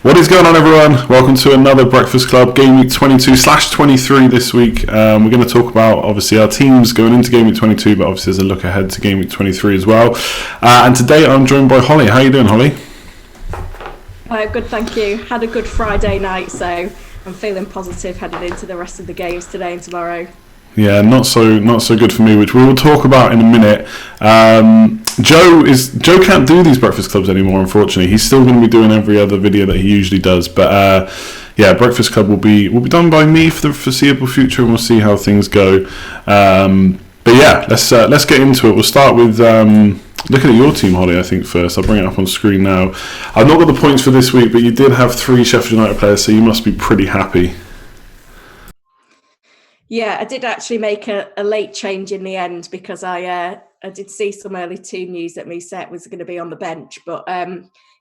What is going on, everyone? Welcome to another Breakfast Club Game Week 22/23 this week. We're going to talk about, obviously, our teams going into Game Week 22, but obviously there's a look ahead to Game Week 23 as well. And today I'm joined by Holly. How are you doing, Holly? Good, thank you. Had a good Friday night, so I'm feeling positive headed into the rest of the games today and tomorrow. Yeah, not so good for me, which we will talk about in a minute. Joe can't do these breakfast clubs anymore, unfortunately. He's still going to be doing every other video that he usually does, but yeah, breakfast club will be done by me for the foreseeable future, and we'll see how things go. But yeah, let's get into it. We'll start with looking at your team, Holly. I think first. I'll bring it up on screen now. I've not got the points for this week, but you did have 3 Sheffield United players, so you must be pretty happy. Yeah, I did actually make a late change in the end because I did see some early team news that Musette was going to be on the bench. But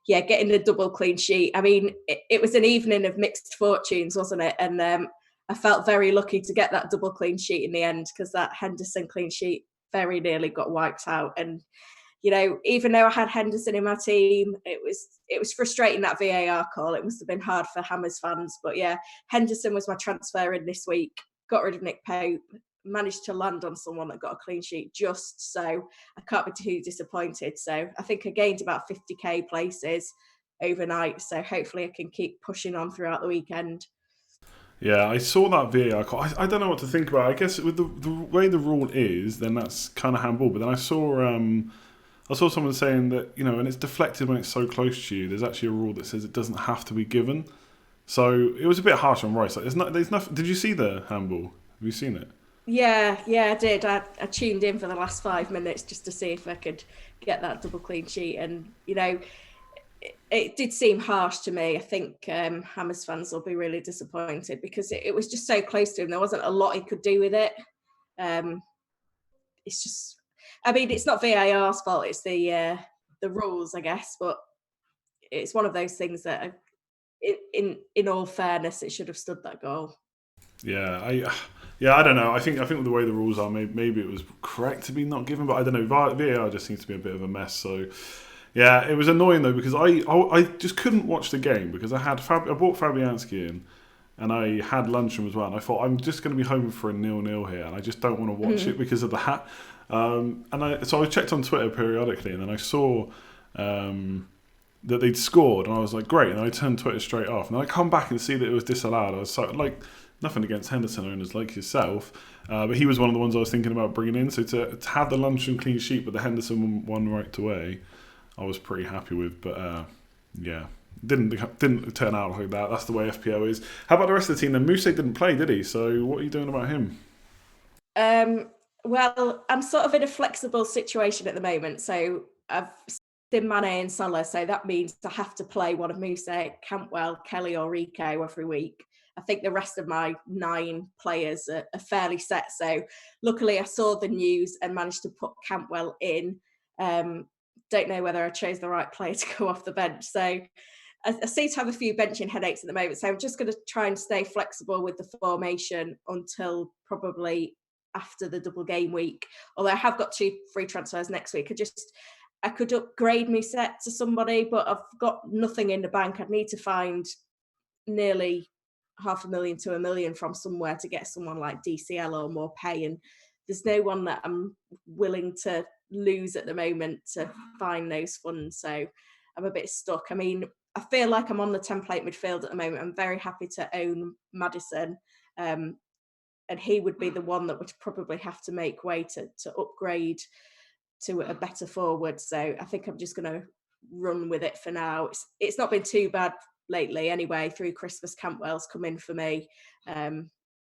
yeah, getting the double clean sheet. I mean, it was an evening of mixed fortunes, wasn't it? And I felt very lucky to get that double clean sheet in the end because that Henderson clean sheet very nearly got wiped out. And, you know, even though I had Henderson in my team, it was frustrating, that VAR call. It must have been hard for Hammers fans. But yeah, Henderson was my transfer in this week. Got rid of Nick Pope, managed to land on someone that got a clean sheet just, so I can't be too disappointed. So I think I gained about 50k places overnight, so hopefully I can keep pushing on throughout the weekend. Yeah, I saw that VAR call. I don't know what to think about it. I guess with the way the rule is, then that's kind of handball. But then I saw someone saying that, you know, and it's deflected when it's so close to you. There's actually a rule that says it doesn't have to be given. So it was a bit harsh on Rice. Like, there's nothing. Did you see the handball? Have you seen it? Yeah, I did. I tuned in for the last 5 minutes just to see if I could get that double clean sheet. And, you know, it did seem harsh to me. I think Hammers fans will be really disappointed because it was just so close to him. There wasn't a lot he could do with it. It's just, I mean, it's not VAR's fault. It's the rules, I guess. But it's one of those things that in all fairness, it should have stood that goal. Yeah, I don't know. I think with the way the rules are, maybe it was correct to be not given, but I don't know. VAR just seems to be a bit of a mess. So yeah, it was annoying though because I just couldn't watch the game because I bought Fabianski in, and I had Lunchroom as well, and I thought I'm just going to be home for a 0-0 here, and I just don't want to watch it because of that. So I checked on Twitter periodically, and then I saw that they'd scored, and I was like, great, and I turned Twitter straight off, and then I come back and see that it was disallowed. I was so, like, nothing against Henderson owners like yourself, but he was one of the ones I was thinking about bringing in, so to have the Luncheon clean sheet but the Henderson one right away, I was pretty happy with, but yeah, didn't turn out like that. That's the way FPL is. How about the rest of the team then? Mousse didn't play, did he? So what are you doing about him? Well, I'm sort of in a flexible situation at the moment, so I've in Mane and Salah, so that means I have to play one of Mousse, Cantwell, Kelly or Rico every week. I think the rest of my 9 players are fairly set, so luckily I saw the news and managed to put Cantwell in. Don't know whether I chose the right player to go off the bench, so I seem to have a few benching headaches at the moment, so I'm just going to try and stay flexible with the formation until probably after the double game week, although I have got 2 free transfers next week. I could upgrade my set to somebody, but I've got nothing in the bank. I'd need to find nearly 500,000 to 1 million from somewhere to get someone like DCL or more pay. And there's no one that I'm willing to lose at the moment to find those funds. So I'm a bit stuck. I mean, I feel like I'm on the template midfield at the moment. I'm very happy to own Maddison. And he would be the one that would probably have to make way to upgrade to a better forward. So I think I'm just going to run with it for now. It's not been too bad lately anyway. Through Christmas, Cantwell's come in for me.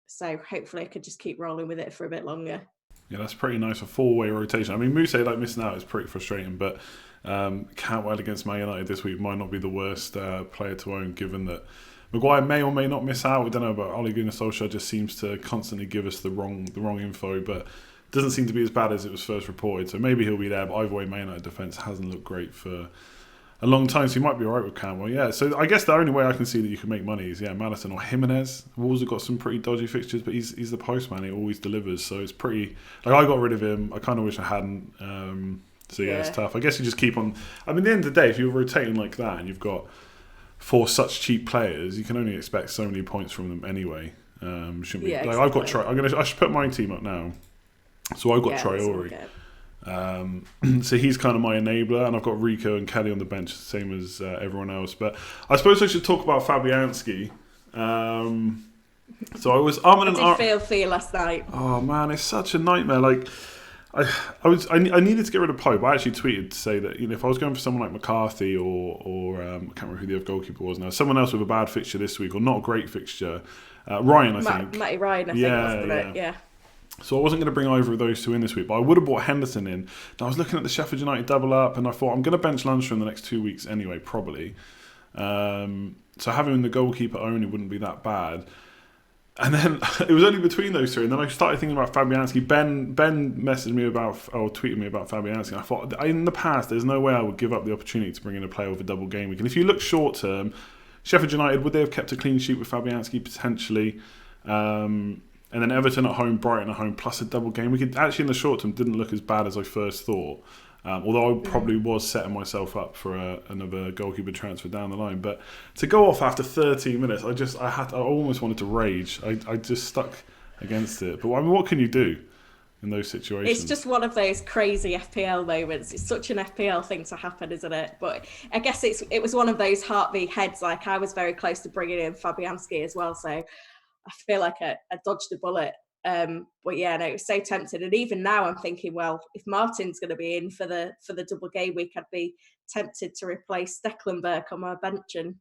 So hopefully I could just keep rolling with it for a bit longer. Yeah, that's pretty nice, a 4-way rotation. I mean, Mousse, like, missing out is pretty frustrating, but Cantwell against Man United this week might not be the worst player to own, given that Maguire may or may not miss out. We don't know, but Ole Gunnar Solskjaer just seems to constantly give us the wrong info, but doesn't seem to be as bad as it was first reported, so maybe he'll be there, but either way, Man United defence hasn't looked great for a long time, so he might be alright with Cantwell. Yeah, so I guess the only way I can see that you can make money is, Maddison or Jimenez. Wolves have got some pretty dodgy fixtures, but he's the postman, he always delivers, so it's pretty, like, I got rid of him, I kind of wish I hadn't, so yeah, it's tough. I guess you just keep on, I mean, at the end of the day, if you're rotating like that, and you've got for such cheap players, you can only expect so many points from them anyway. Shouldn't be. Yeah, Like exactly. I should put my team up now. So I've got Traore. So he's kind of my enabler, and I've got Rico and Kelly on the bench, same as everyone else. But I suppose I should talk about Fabianski. So I was I did feel for you last night. Oh man, it's such a nightmare. Like I needed to get rid of Pope. I actually tweeted to say that if I was going for someone like McCarthy or I can't remember who the other goalkeeper was now, someone else with a bad fixture this week or not a great fixture, Ryan I think. Matty Ryan, I think, wasn't it? Yeah. So I wasn't going to bring either of those two in this week, but I would have brought Henderson in. And I was looking at the Sheffield United double up, and I thought I'm going to bench Lundstrom in the next 2 weeks anyway, probably. So having the goalkeeper only wouldn't be that bad. And then it was only between those two, and then I started thinking about Fabianski. Ben messaged me tweeted me about Fabianski. And I thought, in the past, there's no way I would give up the opportunity to bring in a player with a double game week. And if you look short term, Sheffield United, would they have kept a clean sheet with Fabianski potentially? And then Everton at home, Brighton at home, plus a double game week. It actually, in the short term, didn't look as bad as I first thought. Although I probably was setting myself up for another goalkeeper transfer down the line. But to go off after 13 minutes, I almost wanted to rage. I just stuck against it. But I mean, what can you do in those situations? It's just one of those crazy FPL moments. It's such an FPL thing to happen, isn't it? But I guess it was one of those heart v heads. Like, I was very close to bringing in Fabianski as well, so I feel like I dodged a bullet. But yeah, no, it was so tempting. And even now I'm thinking, well, if Martin's going to be in for the double game week, I'd be tempted to replace Stecklenburg on my bench and,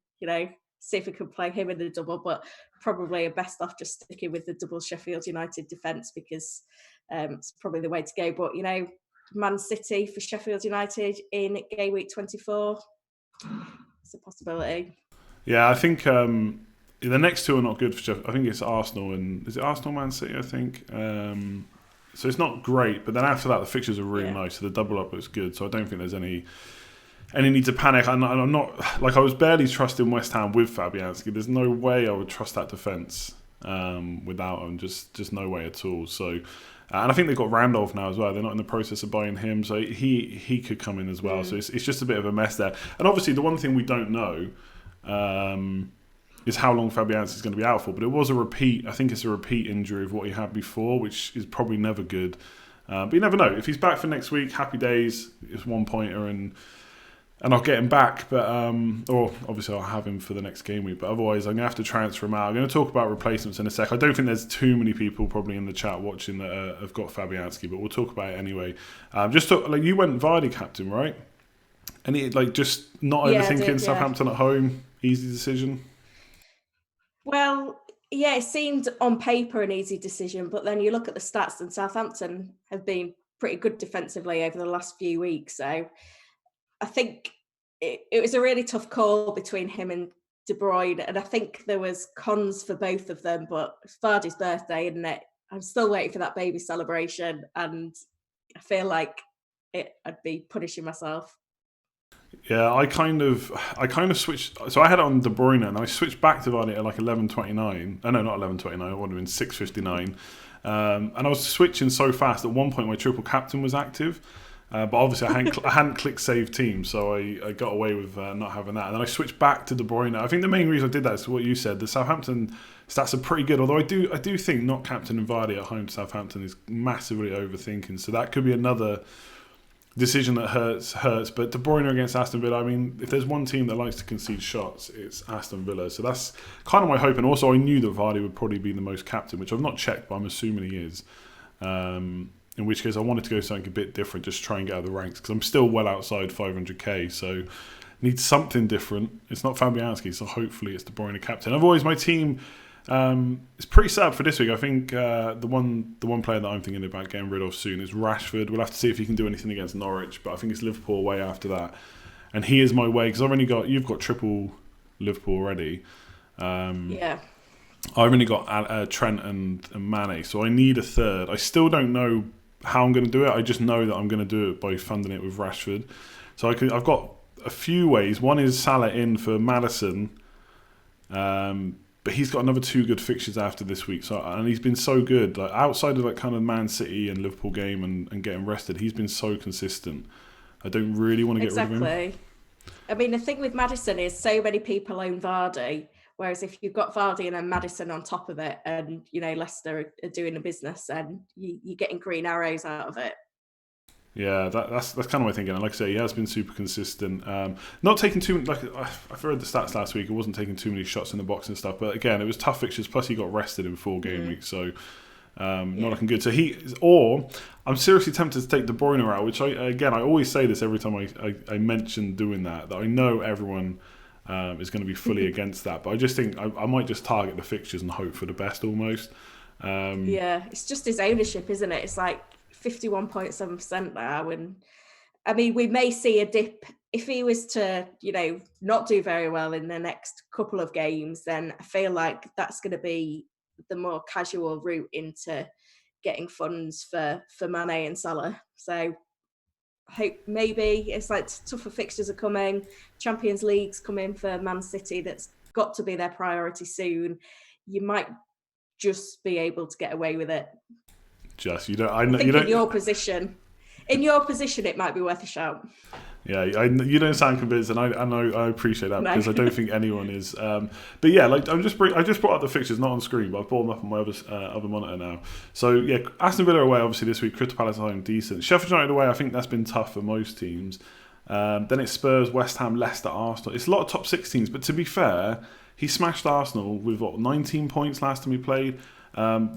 see if we could play him in the double. But probably best off just sticking with the double Sheffield United defence, because it's probably the way to go. But, Man City for Sheffield United in game week 24, it's a possibility. Yeah, I think the next two are not good for Sheffield. I think it's Arsenal and is it Arsenal, Man City? I think. So it's not great, but then after that the fixtures are really nice. So the double up was good. So I don't think there's any need to panic. And I'm not I was barely trusting West Ham with Fabianski. There's no way I would trust that defence without him. Just no way at all. So. And I think they've got Randolph now as well. They're not in the process of buying him, so he could come in as well. So it's just a bit of a mess there. And obviously the one thing we don't know is how long Fabianski is going to be out for. But it was a repeat. I think it's a repeat injury of what he had before, which is probably never good. But you never know. If he's back for next week, happy days. It's 1 pointer and I'll get him back. But or obviously I'll have him for the next game week. But otherwise, I'm going to have to transfer him out. I'm going to talk about replacements in a sec. I don't think there's too many people probably in the chat watching that have got Fabianski, but we'll talk about it anyway. You went Vardy captain, right? Any just not overthinking Southampton at home, easy decision. Well, yeah, it seemed on paper an easy decision, but then you look at the stats and Southampton have been pretty good defensively over the last few weeks. So I think it was a really tough call between him and De Bruyne. And I think there was cons for both of them, but it's Vardy's birthday, isn't it? I'm still waiting for that baby celebration. And I feel like I'd be punishing myself. Yeah, I kind of switched. So I had it on De Bruyne, and I switched back to Vardy at 11:29. Oh no, not 11:29. It would have been 6:59. And I was switching so fast. At one point, my triple captain was active, but obviously I hadn't clicked save team, so I got away with not having that. And then I switched back to De Bruyne. I think the main reason I did that is what you said. The Southampton stats are pretty good, although I do think not captaining Vardy at home to Southampton is massively overthinking. So that could be another decision that hurts. But De Bruyne against Aston Villa, I mean, if there's one team that likes to concede shots, it's Aston Villa. So that's kind of my hope. And also I knew that Vardy would probably be the most captain, which I've not checked, but I'm assuming he is. In which case I wanted to go something a bit different, just try and get out of the ranks, because I'm still well outside 500k, so need something different. It's not Fabianski, so hopefully it's De Bruyne captain. Otherwise my team it's pretty sad for this week. I think the one player that I'm thinking about getting rid of soon is Rashford. We'll have to see if he can do anything against Norwich, but I think it's Liverpool away after that, and he is my way, because you've got triple Liverpool already. Yeah, I've only got Trent and Mane, so I need a third. I still don't know how I'm going to do it. I just know that I'm going to do it by funding it with Rashford. So I've got a few ways. One is Salah in for Maddison. But he's got another 2 good fixtures after this week, and he's been so good. Like, outside of that kind of Man City and Liverpool game and getting rested, he's been so consistent. I don't really want to get rid of him. I mean, the thing with Maddison is so many people own Vardy, whereas if you've got Vardy and then Maddison on top of it, and Leicester are doing the business, and you're getting green arrows out of it. Yeah, that's kind of my thinking. And like I say, he has been super consistent. Not taking too like I've read the stats last week. He wasn't taking too many shots in the box and stuff. But again, it was tough fixtures. Plus, he got rested in 4 game weeks, so not looking good. So I'm seriously tempted to take De Bruyne out. Which I always say this every time I mention doing that. That I know everyone is going to be fully against that. But I just think I might just target the fixtures and hope for the best almost. It's just his ownership, isn't it? It's like 51.7% now, and I mean, we may see a dip if he was to, not do very well in the next couple of games. Then I feel like that's going to be the more casual route into getting funds for Mane and Salah. So I hope maybe it's like tougher fixtures are coming, Champions League's coming for Man City. That's got to be their priority soon. You might just be able to get away with it. Just I think in your position, it might be worth a shout. Yeah, you don't sound convinced, and I appreciate that because I don't think anyone is. But yeah, like I just brought up the fixtures, not on screen, but I've brought them up on my other monitor now. So yeah, Aston Villa away obviously this week, Crystal Palace at home decent. Sheffield United away, I think that's been tough for most teams. Then it's Spurs, West Ham, Leicester, Arsenal. It's a lot of top 6 teams, but to be fair, he smashed Arsenal with 19 points last time he played.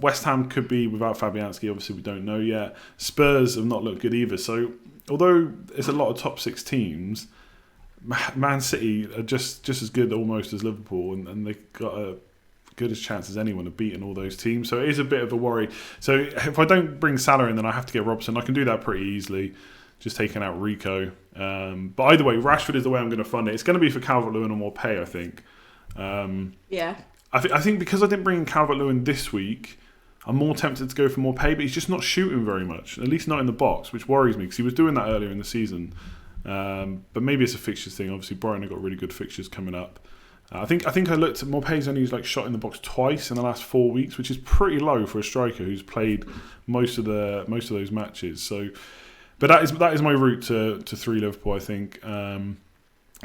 West Ham could be without Fabianski, obviously we don't know yet. Spurs have not looked good either. So although it's a lot of top 6 teams, Man City are just as good almost as Liverpool, and they've got a good as chance as anyone of beating all those teams. So it is a bit of a worry. So if I don't bring Salah in, then I have to get Robson. I can do that pretty easily, just taking out Rico. But either way, Rashford is the way I'm going to fund it. It's going to be for Calvert-Lewin or more pay, I think. I think because I didn't bring in Calvert-Lewin this week, I'm more tempted to go for more pay, but he's just not shooting very much, at least not in the box, which worries me because he was doing that earlier in the season. But maybe it's a fixtures thing. Obviously, Brighton have got really good fixtures coming up. I think I looked at Morpé's only shot in the box twice in the last 4 weeks, which is pretty low for a striker who's played most of those matches. So, but that is my route to 3 Liverpool, I think.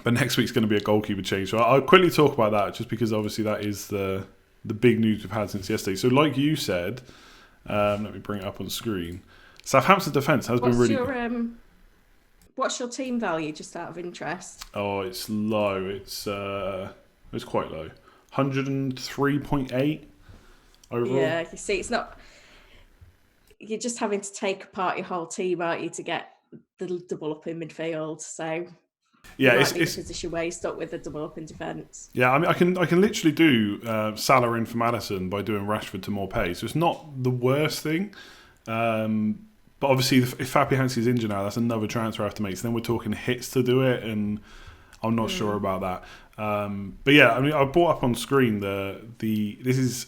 But next week's going to be a goalkeeper change. So I'll quickly talk about that just because obviously that is the big news we've had since yesterday. So like you said, let me bring it up on screen. Southampton's defence has been really good. What's your team value, just out of interest? Oh, it's low. It's quite low. 103.8 overall. Yeah, you see, it's not... You're just having to take apart your whole team, aren't you, to get the double up in midfield, so... Yeah, it's a position where you're stuck with a double up in defence. Yeah, I mean, I can literally do Salah in for Maddison by doing Rashford to Morpé, so it's not the worst thing. But obviously, if Fabianski's injured now, that's another transfer I have to make. So then we're talking hits to do it, and I'm not sure about that. But yeah, I mean, I brought up on screen this is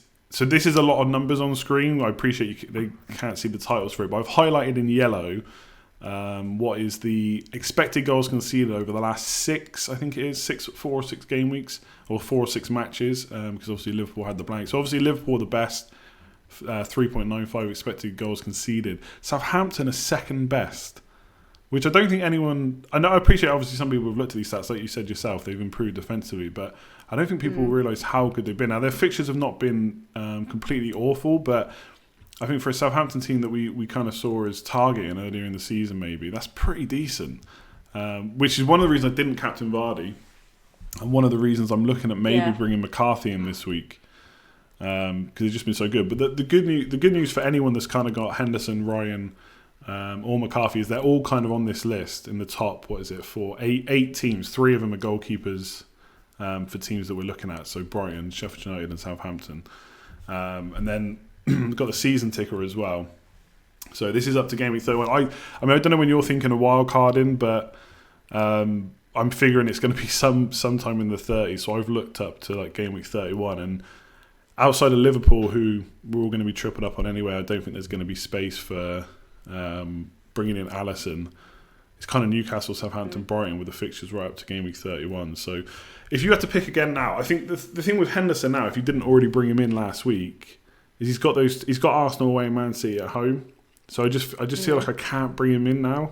a lot of numbers on screen. I appreciate they can't see the titles for it, but I've highlighted in yellow. What is the expected goals conceded over the last 6? I think it is 4 or 6 game weeks or 4 or 6 matches. Because obviously Liverpool had the blank. So obviously Liverpool are the best, 3.95 expected goals conceded. Southampton are second best, which I don't think anyone. I appreciate obviously some people have looked at these stats, like you said yourself. They've improved defensively, but I don't think people realise how good they've been. Now their fixtures have not been completely awful, but I think for a Southampton team that we kind of saw as targeting earlier in the season, maybe, that's pretty decent. Which is one of the reasons I didn't captain Vardy. And one of the reasons I'm looking at maybe bringing McCarthy in this week. Because he's just been so good. But the good news for anyone that's kind of got Henderson, Ryan, or McCarthy is they're all kind of on this list in the top, for 8 teams. 3 of them are goalkeepers for teams that we're looking at. So Brighton, Sheffield United and Southampton. And then got the season ticker as well. So this is up to game week 31. I mean, I don't know when you're thinking of wild carding, but I'm figuring it's going to be sometime in the 30s. So I've looked up to game week 31, and outside of Liverpool, who we're all going to be tripled up on anyway, I don't think there's going to be space for bringing in Alisson. It's kind of Newcastle, Southampton, Brighton with the fixtures right up to game week 31. So if you had to pick again now, I think the thing with Henderson now, if you didn't already bring him in last week, is he's got Arsenal away and Man City at home. So I just feel like I can't bring him in now.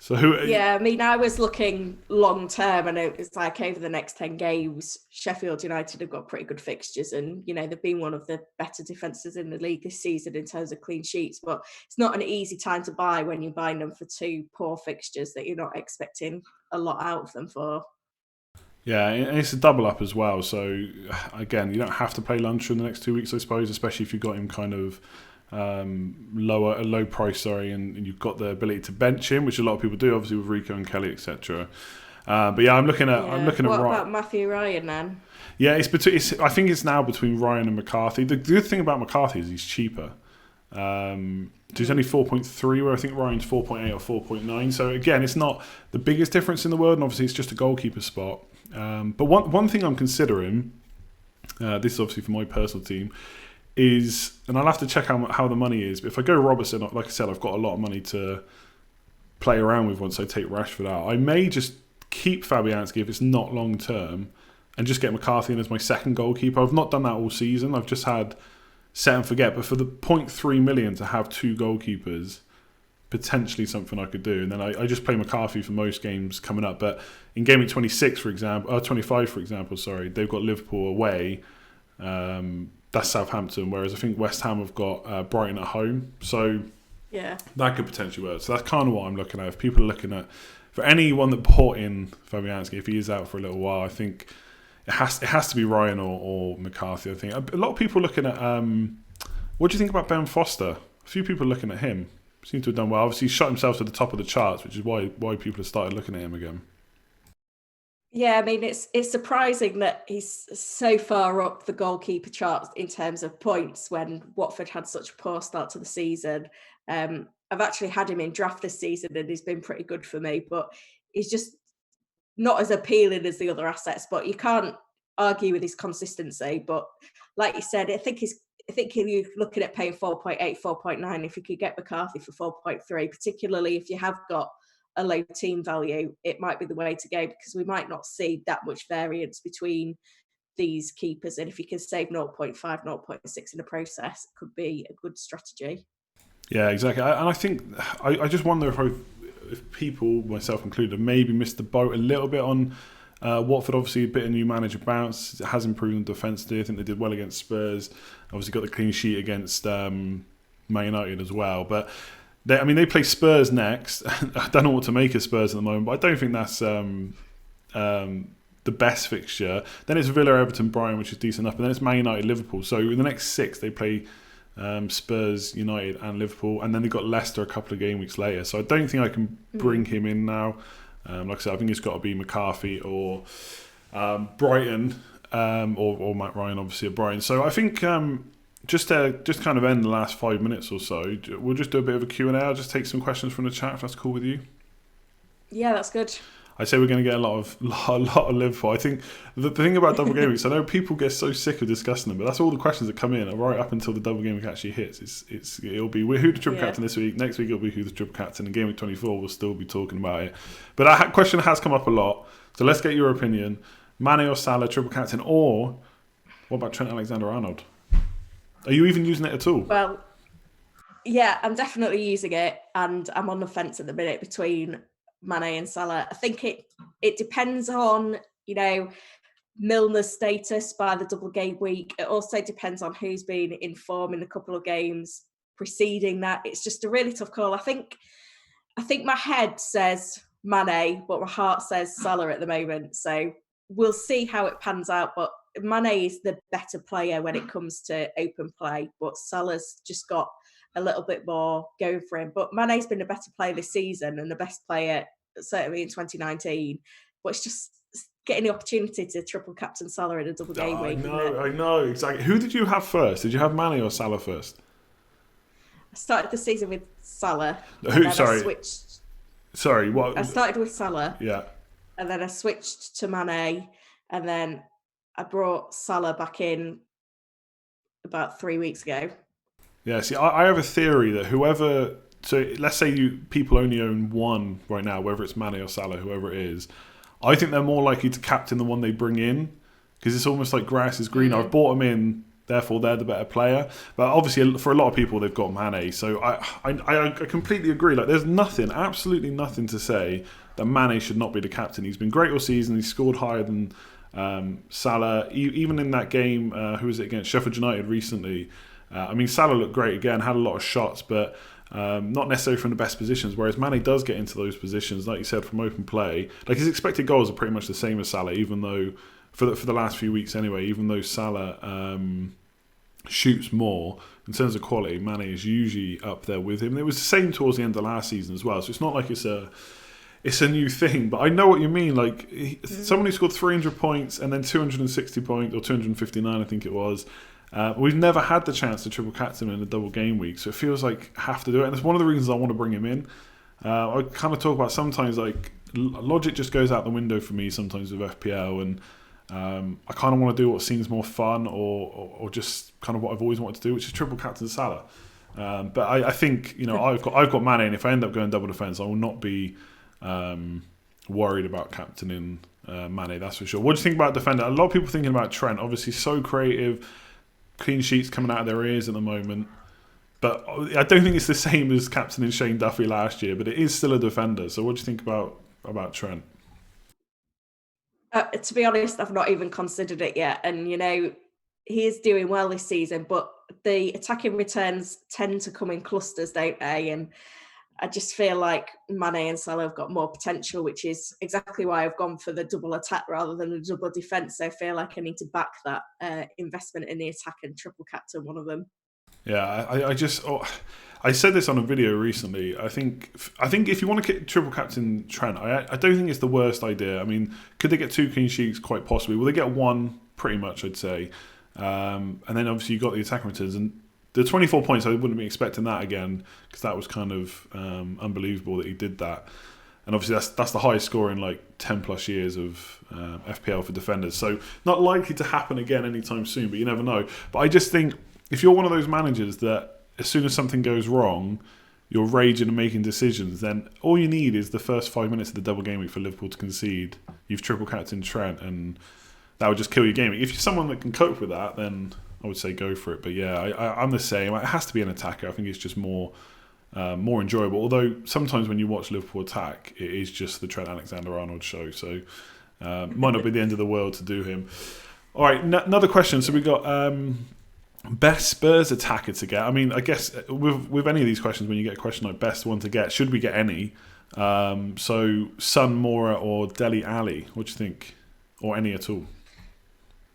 So who? Yeah, I mean, I was looking long term, and it was like over the next 10 games, Sheffield United have got pretty good fixtures, and they've been one of the better defences in the league this season in terms of clean sheets. But it's not an easy time to buy when you're buying them for two poor fixtures that you're not expecting a lot out of them for. Yeah, and it's a double up as well. So again, you don't have to play Luncher in the next 2 weeks, I suppose, especially if you've got him kind of low price, and you've got the ability to bench him, which a lot of people do, obviously with Rico and Kelly, etc. But yeah, I'm looking at What about Matthew Ryan then? Yeah, I think it's now between Ryan and McCarthy. The good thing about McCarthy is he's cheaper. So he's only 4.3, where I think Ryan's 4.8 or 4.9. So again, it's not the biggest difference in the world, and obviously it's just a goalkeeper spot. But one thing I'm considering, this is obviously for my personal team, is, and I'll have to check how the money is, but if I go Robertson, like I said, I've got a lot of money to play around with once I take Rashford out. I may just keep Fabianski if it's not long term, and just get McCarthy in as my second goalkeeper. I've not done that all season. I've just had set and forget, but for the 0.3 million to have two goalkeepers, potentially something I could do. And then I just play McCarthy for most games coming up. But in game week 25, for example, sorry, they've got Liverpool away. That's Southampton, whereas I think West Ham have got Brighton at home. So yeah, that could potentially work. So that's kind of what I'm looking at. If people are looking at, for anyone that bought in Fabianski, if he is out for a little while, I think it has to be Ryan or McCarthy. I think a lot of people are looking at. What do you think about Ben Foster? A few people are looking at him. Seems to have done well. Obviously, he shot himself to the top of the charts, which is why people have started looking at him again. Yeah, I mean, it's surprising that he's so far up the goalkeeper charts in terms of points when Watford had such a poor start to the season. I've actually had him in draft this season, and he's been pretty good for me, but he's just not as appealing as the other assets. But you can't argue with his consistency. But like you said, I think if you're looking at paying 4.8, 4.9, if you could get McCarthy for 4.3, particularly if you have got a low team value, it might be the way to go, because we might not see that much variance between these keepers. And if you can save 0.5, 0.6 in the process, it could be a good strategy. Yeah, exactly. And I think, I just wonder if people, myself included, have maybe missed the boat a little bit on Watford. Obviously, a bit of new manager bounce. It has improved defensively. I think they did well against Spurs. Obviously, got the clean sheet against Man United as well. But they play Spurs next. I don't know what to make of Spurs at the moment, but I don't think that's the best fixture. Then it's Villa, Everton, Brighton, which is decent enough. And then it's Man United, Liverpool. So in the next 6, they play Spurs, United and Liverpool. And then they've got Leicester a couple of game weeks later. So I don't think I can bring him in now. Like I said, I think it's got to be McCarthy or Brighton or Matt Ryan, obviously, at Brighton. So I think... Just kind of end the last 5 minutes or so, we'll just do a bit of a Q&A. I'll just take some questions from the chat, if that's cool with you. Yeah, that's good. I say we're going to get a lot of Liverpool. I think the thing about double game weeks, I know people get so sick of discussing them, but that's all the questions that come in right up until the double game week actually hits. It'll be who the triple captain this week. Next week it'll be who the triple captain. And game week 24 we'll still be talking about it. But that question has come up a lot, so let's get your opinion. Mane or Salah triple captain, or what about Trent Alexander-Arnold? Are you even using it at all? Well, yeah, I'm definitely using it, and I'm on the fence at the minute between Mane and Salah. I think it depends on, Milner's status by the double game week. It also depends on who's been in form in a couple of games preceding that. It's just a really tough call. I think my head says Mane, but my heart says Salah at the moment. So we'll see how it pans out, but Mane is the better player when it comes to open play, but Salah's just got a little bit more going for him. But Mane's been a better player this season and the best player certainly in 2019. But it's just getting the opportunity to triple captain Salah in a double game week. I know, exactly. Who did you have first? Did you have Mane or Salah first? I started the season with Salah. Sorry. Sorry, what? I started with Salah. Yeah. And then I switched to Mane, and then I brought Salah back in about 3 weeks ago. Yeah, see, I have a theory that whoever... So let's say people only own one right now, whether it's Mane or Salah, whoever it is. I think they're more likely to captain the one they bring in, because it's almost like grass is green. I've bought them in therefore they're the better player. But obviously, for a lot of people, they've got Mane. So I completely agree. Like, there's nothing, absolutely nothing to say that Mane should not be the captain. He's been great all season. He's scored higher than Salah. Even in that game, who was it against? Sheffield United recently. I mean, Salah looked great again, had a lot of shots, but not necessarily from the best positions. Whereas Mane does get into those positions, like you said, from open play. Like, his expected goals are pretty much the same as Salah, even though for the last few weeks anyway, even though Salah shoots more in terms of quality, Mane is usually up there with him. And it was the same towards the end of last season as well. So it's not like it's a new thing, but I know what you mean. Like, someone who scored 300 points and then 260 points, or 259, I think it was. We've never had the chance to triple captain in a double game week, so it feels like I have to do it. And it's one of the reasons I want to bring him in. I kind of talk about sometimes, like, logic just goes out the window for me sometimes with FPL, and I kind of want to do what seems more fun or just kind of what I've always wanted to do, which is triple captain Salah. But I think, you know, I've got Mane, and if I end up going double defence, I will not be worried about captaining Mane, that's for sure. What do you think about defender? A lot of people thinking about Trent, obviously so creative, clean sheets coming out of their ears at the moment. But I don't think it's the same as captaining Shane Duffy last year, but it is still a defender. So what do you think about Trent? To be honest, I've not even considered it yet. And, you know, he is doing well this season, but the attacking returns tend to come in clusters, don't they? And I just feel like Mane and Salah have got more potential, which is exactly why I've gone for the double attack rather than the double defence. So I feel like I need to back that investment in the attack and triple captain one of them. Yeah, I said this on a video recently. I think if you want to triple captain Trent, I don't think it's the worst idea. I mean, could they get 2 clean sheets? Quite possibly. Will they get 1? Pretty much, I'd say. And then obviously you got the attacking returns, and the 24 points, I wouldn't be expecting that again, because that was kind of unbelievable that he did that. And obviously that's the highest score in like 10 plus years of FPL for defenders. So not likely to happen again anytime soon, but you never know. But I just think if you're one of those managers that as soon as something goes wrong, you're raging and making decisions, then all you need is the first 5 minutes of the double game week for Liverpool to concede. You've triple captained Trent, and that would just kill your game week. If you're someone that can cope with that, then I would say go for it. But yeah, I'm the same. It has to be an attacker. I think it's just more enjoyable. Although sometimes when you watch Liverpool attack, it is just the Trent Alexander-Arnold show. So might not be the end of the world to do him. All right, another question. So we got best Spurs attacker to get. I mean, I guess with any of these questions, when you get a question like best one to get, should we get any? So Son, Mora, or Dele Alli? What do you think? Or any at all?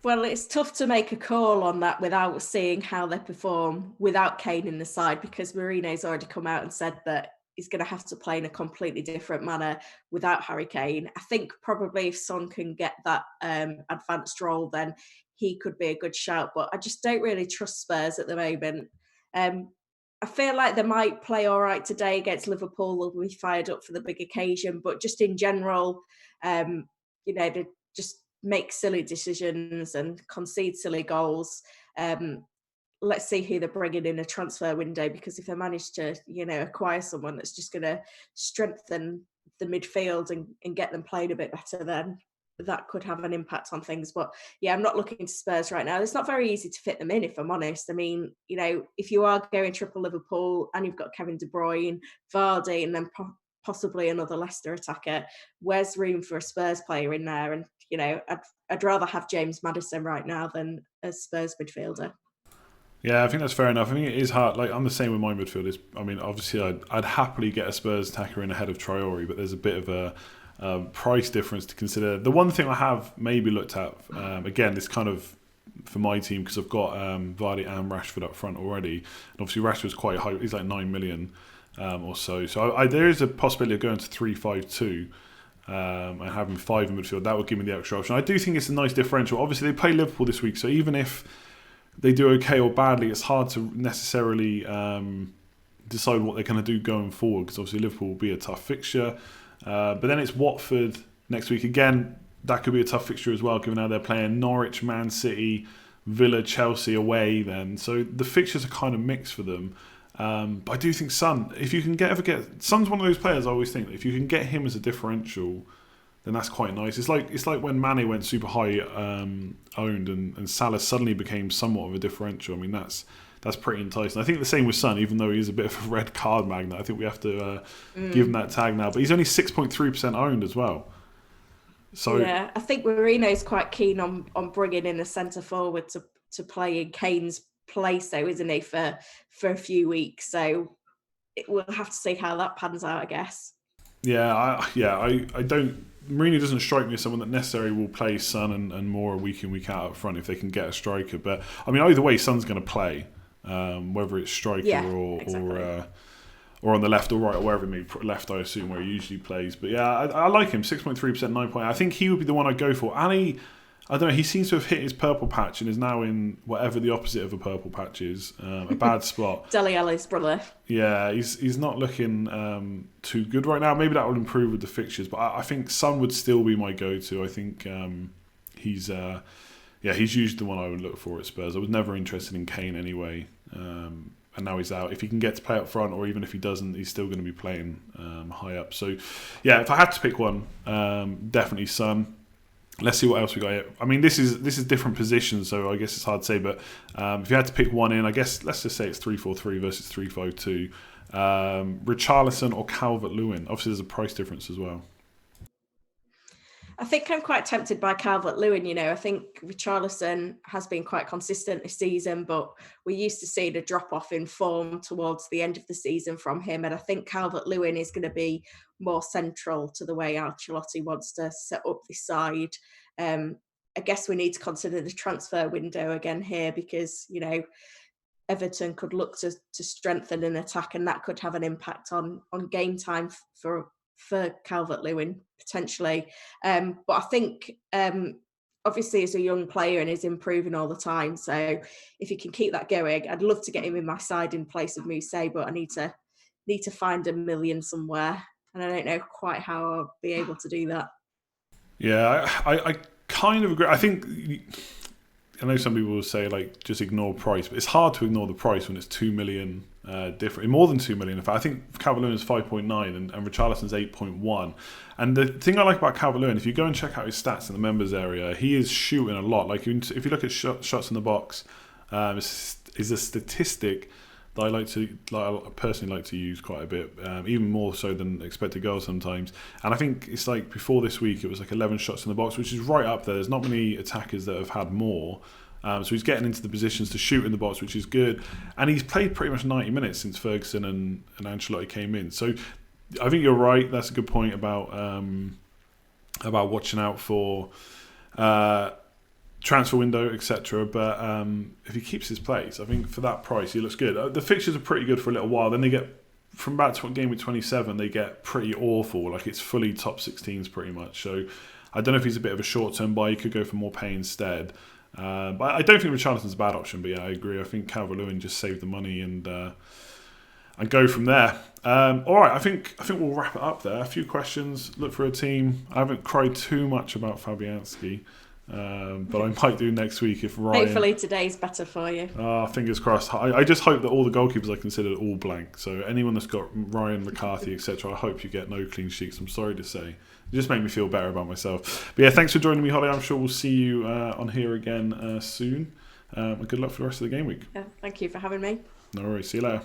Well, it's tough to make a call on that without seeing how they perform without Kane in the side, because Mourinho's already come out and said that he's going to have to play in a completely different manner without Harry Kane. I think probably if Son can get that advanced role, then he could be a good shout. But I just don't really trust Spurs at the moment. I feel like they might play all right today against Liverpool. They'll be fired up for the big occasion. But just in general, you know, they just make silly decisions and concede silly goals. Let's see who they're bringing in a transfer window, because if they manage to, you know, acquire someone that's just going to strengthen the midfield and get them playing a bit better, then that could have an impact on things. But yeah, I'm not looking to Spurs right now. It's not very easy to fit them in, if I'm honest. I mean, you know, if you are going triple Liverpool and you've got Kevin De Bruyne, Vardy, and then possibly another Leicester attacker, where's room for a Spurs player in there? And, you know, I'd rather have James Maddison right now than a Spurs midfielder. Yeah, I think that's fair enough. I think it is hard. Like, I'm the same with my midfield. I mean, obviously, I'd happily get a Spurs attacker in ahead of Traore, but there's a bit of a price difference to consider. The one thing I have maybe looked at, again, this kind of for my team, because I've got Vardy and Rashford up front already. And obviously, Rashford's quite high. He's like 9 million or so. So there is a possibility of going to 3-5-2 and having 5 in midfield. That would give me the extra option. I do think it's a nice differential. Obviously, they play Liverpool this week, so even if they do okay or badly, it's hard to necessarily decide what they're going to do going forward, because obviously Liverpool will be a tough fixture. But then it's Watford next week. Again, that could be a tough fixture as well, given how they're playing Norwich, Man City, Villa, Chelsea away then. So the fixtures are kind of mixed for them. But I do think Son, if you can ever get... Son's one of those players I always think that if you can get him as a differential, then that's quite nice. It's like when Mane went super high owned and Salah suddenly became somewhat of a differential. I mean, that's pretty enticing. I think the same with Son, even though he's a bit of a red card magnet. I think we have to give him that tag now. But he's only 6.3% owned as well. So yeah, I think Mourinho's quite keen on bringing in a centre forward to play in Kane's place, though, isn't he, for a few weeks? So we'll have to see how that pans out, I guess. Yeah, I don't. Mourinho doesn't strike me as someone that necessarily will play Son and more week in, week out up front if they can get a striker. But I mean, either way, Son's going to play, whether it's striker or on the left or right or wherever it may be. Left, I assume, where he usually plays. But yeah, I like him. 6.3%, 9 point. I think he would be the one I'd go for. And I don't know, he seems to have hit his purple patch and is now in whatever the opposite of a purple patch is, a bad spot. Dele Alli's brother. Yeah, he's not looking too good right now. Maybe that will improve with the fixtures, but I think Son would still be my go-to. I think he's usually the one I would look for at Spurs. I was never interested in Kane anyway, and now he's out. If he can get to play up front, or even if he doesn't, he's still going to be playing high up. So, yeah, if I had to pick one, definitely Son. Let's see what else we got here. I mean, this is different positions, so I guess it's hard to say. But if you had to pick one in, I guess let's just say it's 3-4-3 versus 3-5-2. Richarlison or Calvert-Lewin. Obviously, there's a price difference as well. I think I'm quite tempted by Calvert-Lewin. You know, I think Richarlison has been quite consistent this season, but we used to see the drop-off in form towards the end of the season from him. And I think Calvert-Lewin is going to be more central to the way Ancelotti wants to set up this side. I guess we need to consider the transfer window again here because, you know, Everton could look to strengthen an attack and that could have an impact on game time for Calvert-Lewin potentially. But I think obviously he's a young player and is improving all the time. So if he can keep that going, I'd love to get him in my side in place of Moussa, but I need to find a million somewhere. And I don't know quite how I'll be able to do that. Yeah, I kind of agree. I think I know some people will say like just ignore price, but it's hard to ignore the price when it's 2 million different, more than 2 million. In fact, I think Calvert-Lewin is 5.9 and Richarlison's 8.1. And the thing I like about Calvert-Lewin, if you go and check out his stats in the members area, he is shooting a lot. Like if you look at shots in the box, is a statistic that I personally like to use quite a bit, even more so than expected goals sometimes. And I think it's like before this week, it was like 11 shots in the box, which is right up there. There's not many attackers that have had more. So he's getting into the positions to shoot in the box, which is good. And he's played pretty much 90 minutes since Ferguson and Ancelotti came in. So I think you're right. That's a good point about watching out for transfer window, etc. But if he keeps his place, I think for that price, he looks good. The fixtures are pretty good for a little while. Then they get, from about game week 27, they get pretty awful. Like it's fully top 16s pretty much. So I don't know if he's a bit of a short-term buy. You could go for more pay instead. But I don't think Richarlison's a bad option. But yeah, I agree. I think Calvert-Lewin just saved the money and go from there. All right, I think we'll wrap it up there. A few questions. Look for a team. I haven't cried too much about Fabianski. But I might do next week if Ryan... Hopefully today's better for you. Fingers crossed. I just hope that all the goalkeepers I considered all blank. So anyone that's got Ryan, McCarthy, etc., I hope you get no clean sheets. I'm sorry to say. It just made me feel better about myself. But yeah, thanks for joining me, Holly. I'm sure we'll see you on here again soon. And good luck for the rest of the game week. Thank you for having me. No worries. See you later.